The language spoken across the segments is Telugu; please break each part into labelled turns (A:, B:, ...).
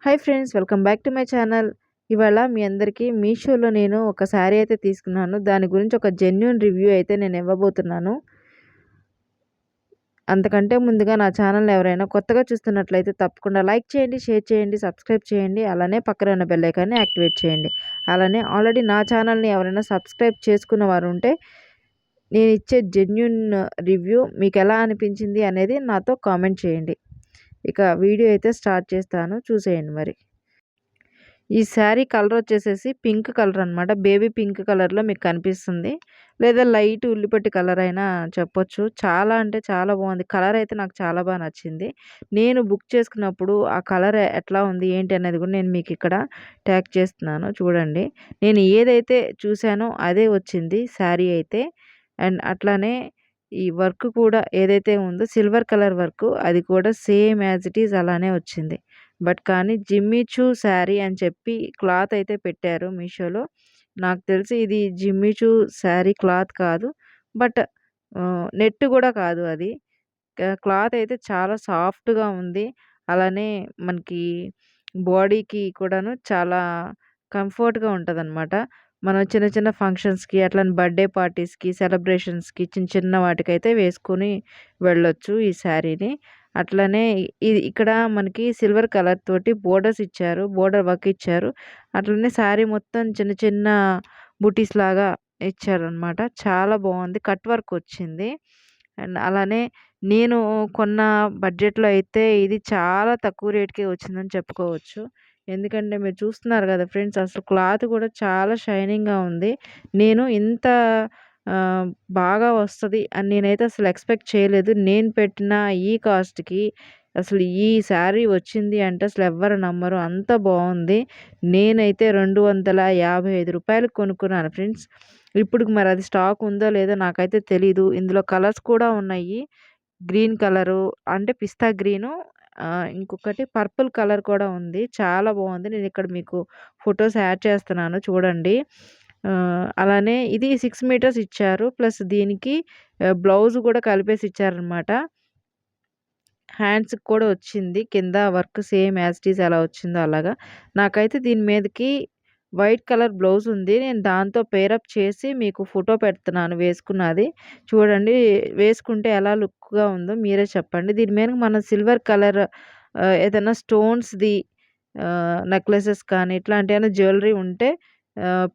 A: Hi friends, welcome back to my channel. ఇవాళ మీ అందరికీ మీషోలో నేను ఒక శారీ అయితే తీసుకున్నాను. దాని గురించి ఒక జెన్యూన్ రివ్యూ అయితే నేను ఇవ్వబోతున్నాను. అంతకంటే ముందుగా నా ఛానల్ని ఎవరైనా కొత్తగా చూస్తున్నట్లయితే తప్పకుండా లైక్ చేయండి, షేర్ చేయండి, సబ్స్క్రైబ్ చేయండి. అలానే పక్కన ఉన్న బెల్ ఐకాన్ని యాక్టివేట్ చేయండి. అలానే ఆల్రెడీ నా ఛానల్ని ఎవరైనా సబ్స్క్రైబ్ చేసుకున్న వారు ఉంటే నేను ఇచ్చే జెన్యూన్ రివ్యూ మీకు ఎలా అనిపించింది అనేది నాతో కామెంట్ చేయండి. ఇక వీడియో అయితే స్టార్ట్ చేస్తాను, చూసేయండి మరి. ఈ శారీ కలర్ వచ్చేసేసి పింక్ కలర్ అనమాట. బేబీ పింక్ కలర్‌లో మీకు కనిపిస్తుంది. లేదా లైట్ ఉల్లిపట్టి కలర్ అయినా చెప్పొచ్చు. చాలా అంటే చాలా బాగుంది. కలర్ అయితే నాకు చాలా బాగా నచ్చింది. నేను బుక్ చేసుకున్నప్పుడు ఆ కలర్ ఎట్లా ఉంది, ఏంటి అనేది కూడా నేను మీకు ఇక్కడ ట్యాగ్ చేస్తున్నాను చూడండి. నేను ఏదైతే చూసానో అదే వచ్చింది శారీ అయితే. అండ్ అట్లానే ఈ వర్క్ కూడా ఏదైతే ఉందో సిల్వర్ కలర్ వర్క్, అది కూడా సేమ్ యాజ్ ఇట్ ఈజ్ అలానే వచ్చింది. బట్ కానీ జిమ్మీ చూ శారీ అని చెప్పి క్లాత్ అయితే పెట్టారు మీషోలో. నాకు తెలిసి ఇది జిమ్మీ చూ శారీ క్లాత్ కాదు. బట్ నెట్ కూడా కాదు అది. క్లాత్ అయితే చాలా సాఫ్ట్‌గా ఉంది. అలానే మనకి బాడీకి కూడాను చాలా కంఫర్ట్‌గా ఉంటదనమాట. మనం చిన్న చిన్న ఫంక్షన్స్‌కి అట్లనే బర్త్‌డే పార్టీస్‌కి, సెలబ్రేషన్స్‌కి చిన్న చిన్న వాటికైతే వేసుకొని వెళ్ళొచ్చు ఈ శారీని. అట్లనే ఇది ఇక్కడ మనకి సిల్వర్ కలర్ తోటి బోర్డర్స్ ఇచ్చారు. బోర్డర్ వర్క్ ఇచ్చారు. అట్లనే శారీ మొత్తం చిన్న చిన్న బుటీస్ లాగా ఇచ్చారనమాట. చాలా బాగుంది. కట్ వర్క్ వచ్చింది. అండ్ అలానే నేను కొన్న బడ్జెట్‌లో అయితే ఇది చాలా తక్కువ రేట్‌కే వచ్చిందని చెప్పుకోవచ్చు. ఎందుకంటే మీరు చూస్తున్నారు కదా ఫ్రెండ్స్, అసలు క్లాత్ కూడా చాలా షైనింగ్‌గా ఉంది. నేను ఇంత ఆహ్, బాగా వస్తది అని నేనైతే అసలు ఎక్స్‌పెక్ట్ చేయలేదు. నేను పెట్టిన ఈ కాస్ట్‌కి అసలు ఈ శారీ వచ్చింది అంటే అసలు ఎవ్వరు నమ్మరు. అంత బావుంది. నేనైతే రూ. 255 కొనుక్కున్నాను ఫ్రెండ్స్. ఇప్పటికి మరి అది స్టాక్ ఉందో లేదో నాకైతే తెలీదు. ఇందులో కలర్స్ కూడా ఉన్నాయి. గ్రీన్ కలరు అంటే పిస్తా గ్రీను, ఇంకొకటి పర్పుల్ కలర్ కూడా ఉంది. చాలా బాగుంది. నేను ఇక్కడ మీకు ఫోటోస్ యాడ్ చేస్తున్నాను చూడండి. అలానే ఇది 6 మీటర్స్ ఇచ్చారు. ప్లస్ దీనికి బ్లౌజ్ కూడా కలిపేసి ఇచ్చారనమాట. హ్యాండ్స్‌కి కూడా వచ్చింది. కింద work same as it is ఎలా వచ్చిందో అలాగా. నాకైతే దీని మీదకి వైట్ కలర్ బ్లౌజ్ ఉంది. నేను దాంతో పేరప్ చేసి మీకు ఫోటో పెడుతున్నాను వేసుకున్నది. చూడండి, వేసుకుంటే ఎలా లుక్‌గా ఉందో మీరే చెప్పండి. దీని మీదకి మనం సిల్వర్ కలర్ ఏదైనా స్టోన్స్‌ది నెక్లెసెస్ కానీ ఇట్లాంటియేమైనా జ్యువెలరీ ఉంటే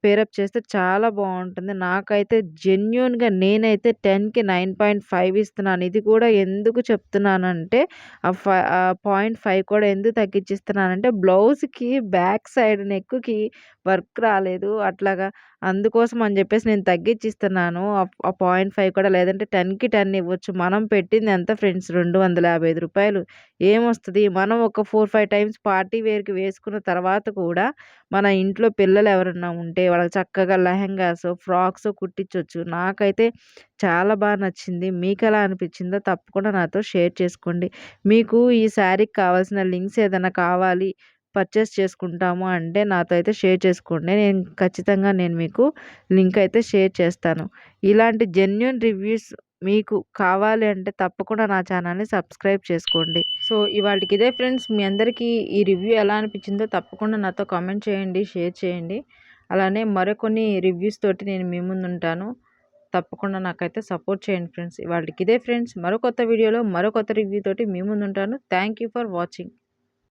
A: పేరప్ చేస్తే చాలా బావుంటుంది. నాకైతే జెన్యూన్‌గా నేనైతే 10కి 9.5 ఇస్తున్నాను. ఇది కూడా ఎందుకు చెప్తున్నానంటే ఆ 0.5 కూడా ఎందుకు తగ్గించిస్తున్నానంటే బ్లౌజ్‌కి బ్యాక్ సైడ్ నెక్‌కి వర్క్ రాలేదు. అట్లాగా అందుకోసం అని చెప్పేసి నేను తగ్గించిస్తున్నాను. ఆ 0.5 కూడా, లేదంటే 10కి 10 ఇవ్వచ్చు. మనం పెట్టింది ఎంత ఫ్రెండ్స్, రూ. 255 ఏమొస్తది? మనం ఒక 4, 5 టైమ్స్ పార్టీ వేర్‌కి వేసుకున్న తర్వాత కూడా మన ఇంట్లో పిల్లలు ఎవరన్నా ఉంటే వాళ్ళకి చక్కగా లెహెంగాసో, ఫ్రాక్సో కుట్టించొచ్చు. నాకైతే చాలా బాగా నచ్చింది. మీకెలా అనిపించిందో తప్పకుండా నాతో షేర్ చేసుకోండి. మీకు ఈ శారీకి కావాల్సిన లింక్స్ ఏదైనా కావాలి, పర్చేస్ చేసుకుంటాము అంటే నాతో అయితే షేర్ చేసుకోండి. ఖచ్చితంగా నేను మీకు లింక్ అయితే షేర్ చేస్తాను. ఇలాంటి జెన్యూన్ రివ్యూస్ మీకు కావాలి అంటే తప్పకుండా నా ఛానల్‌ని సబ్స్క్రైబ్ చేసుకోండి. సో ఇవాల్టికి ఇదే ఫ్రెండ్స్. మీ అందరికీ ఈ రివ్యూ ఎలా అనిపించిందో తప్పకుండా నాతో కామెంట్ చేయండి, షేర్ చేయండి. అలానే మరికొన్ని రివ్యూస్ తోటి నేను మీ ముందుంటాను. తప్పకుండా నాకైతే సపోర్ట్ చేయండి ఫ్రెండ్స్. ఇవాల్టికి ఇదే ఫ్రెండ్స్. మరో కొత్త వీడియోలో మరో కొత్త రివ్యూ తోటి మీ ముందుంటాను. Thank you for watching.